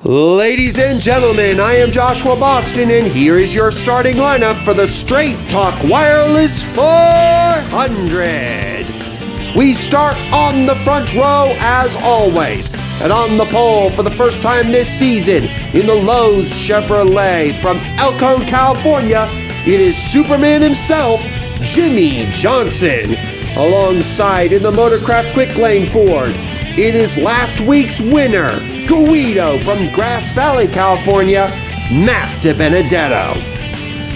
Ladies and gentlemen, I am Joshua Boston, and here is your starting lineup for the Straight Talk Wireless 400. We start on the front row as always, and on the pole for the first time this season in the Lowe's Chevrolet from Elkhorn, California, it is Superman himself, Jimmy Johnson. Alongside in the Motorcraft Quick Lane Ford, it is last week's winner, Guido from Grass Valley, California, Matt DiBenedetto.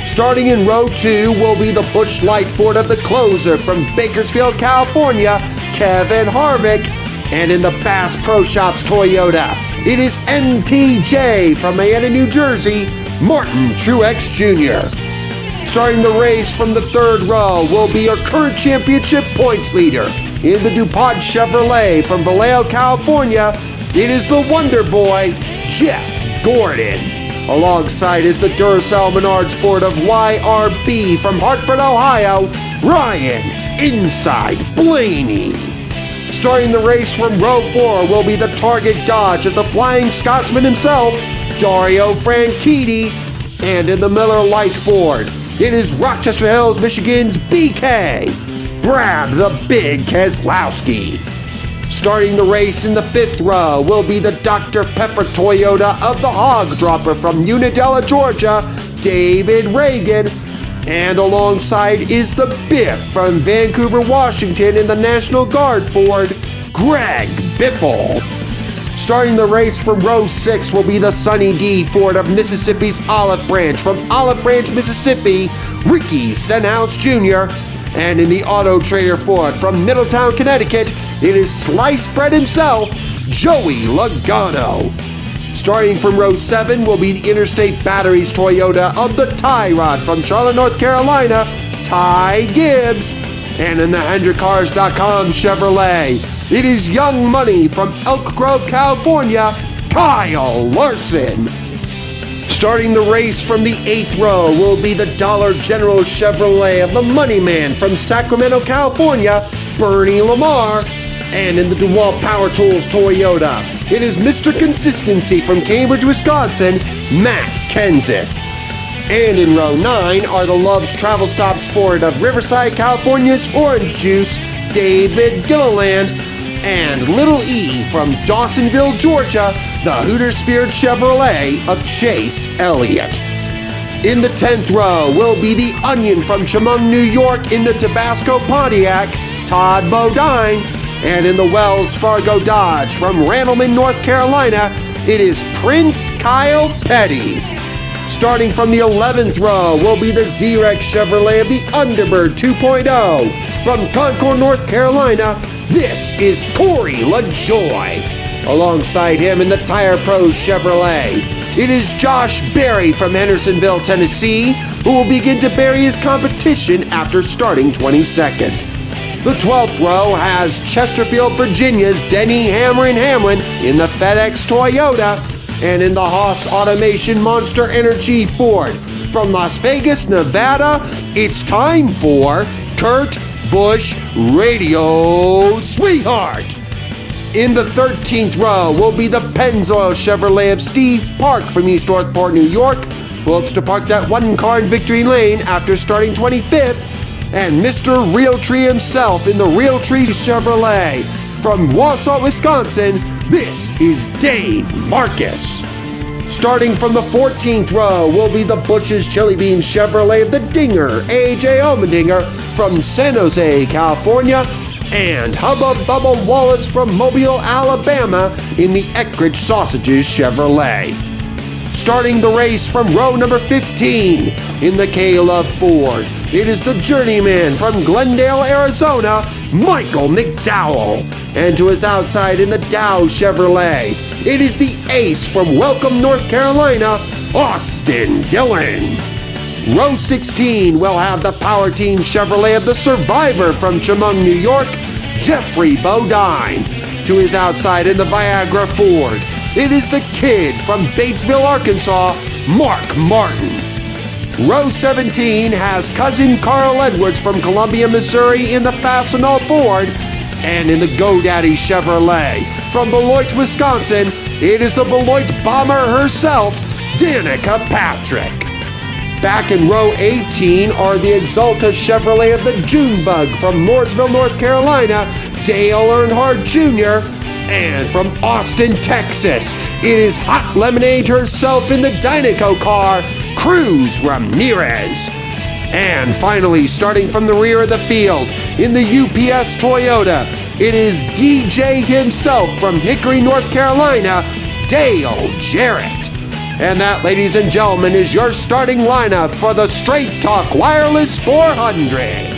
Starting in row 2 will be the Busch Light Ford of the closer from Bakersfield, California, Kevin Harvick. And in the Bass Pro Shops Toyota, it is MTJ from Miami, New Jersey, Martin Truex Jr. Starting the race from the third row will be our current championship points leader in the DuPont Chevrolet from Vallejo, California. It is the Wonder Boy, Jeff Gordon. Alongside is the Duracell Menards Ford of YRB from Hartford, Ohio, Ryan Inside Blaney. Starting the race from row 4 will be the Target Dodge of the Flying Scotsman himself, Dario Franchitti. And in the Miller Lite Ford, it is Rochester Hills, Michigan's BK, Brad the Big Keselowski. Starting the race in the 5th row will be the Dr. Pepper Toyota of the Hog Dropper from Unadilla, Georgia, David Reagan. And alongside is the Biff from Vancouver, Washington in the National Guard Ford, Greg Biffle. Starting the race from row 6 will be the Sunny D Ford of Mississippi's Olive Branch from Olive Branch, Mississippi, Ricky Stenhouse Jr. And in the Auto Trader Ford from Middletown, Connecticut, it is sliced bread himself, Joey Logano. Starting from row 7 will be the Interstate Batteries Toyota of the Tie Rod from Charlotte, North Carolina, Ty Gibbs. And in the HendrickCars.com Chevrolet, it is Young Money from Elk Grove, California, Kyle Larson. Starting the race from the 8th row will be the Dollar General Chevrolet of the Money Man from Sacramento, California, Bernie Lamar. And in the DeWalt Power Tools Toyota, it is Mr. Consistency from Cambridge, Wisconsin, Matt Kenseth. And in row 9 are the Love's Travel Stops Ford of Riverside, California's Orange Juice, David Gilliland. And Little E from Dawsonville, Georgia, the Hooters Spirit Chevrolet of Chase Elliott. In the 10th row will be the Onion from Chemung, New York in the Tabasco Pontiac, Todd Bodine. And in the Wells Fargo Dodge from Randleman, North Carolina, it is Prince Kyle Petty. Starting from the 11th row will be the Z-Rex Chevrolet of the Underbird 2.0 from Concord, North Carolina. This is Corey LaJoy. Alongside him in the Tire Pros Chevrolet, it is Josh Berry from Hendersonville, Tennessee, who will begin to bury his competition after starting 22nd. The 12th row has Chesterfield, Virginia's Denny Hamrin Hamlin in the FedEx Toyota. And in the Haas Automation Monster Energy Ford from Las Vegas, Nevada, it's time for Kurt Busch Radio Sweetheart. In the 13th row will be the Pennzoil Chevrolet of Steve Park from East Northport, New York, who hopes to park that one car in victory lane after starting 25th. And Mr. Realtree himself in the Realtree Chevrolet from Wausau, Wisconsin, this is Dave Marcus. Starting from the 14th row will be the Bush's Chili Beans Chevrolet of the Dinger, A.J. Allmendinger from San Jose, California, and Hubba Bubba Wallace from Mobile, Alabama in the Eckridge Sausages Chevrolet. Starting the race from row number 15 in the K-Love Ford, it is the Journeyman from Glendale, Arizona, Michael McDowell. And to his outside in the Dow Chevrolet, it is the Ace from Welcome, North Carolina, Austin Dillon. Row 16 will have the Power Team Chevrolet of the Survivor from Chemung, New York, Jeffrey Bodine. To his outside in the Viagra Ford, it is the Kid from Batesville, Arkansas, Mark Martin. Row 17 has cousin Carl Edwards from Columbia, Missouri in the Fastenal Ford. And in the GoDaddy Chevrolet from Beloit, Wisconsin, it is the Beloit Bomber herself, Danica Patrick. Back in row 18 are the Exalta Chevrolet of the Junebug from Mooresville, North Carolina, Dale Earnhardt Jr., and from Austin, Texas, it is Hot Lemonade herself in the Dynaco car, Cruz Ramirez. And finally, starting from the rear of the field, in the UPS Toyota, it is DJ himself from Hickory, North Carolina, Dale Jarrett. And that, ladies and gentlemen, is your starting lineup for the Straight Talk Wireless 400.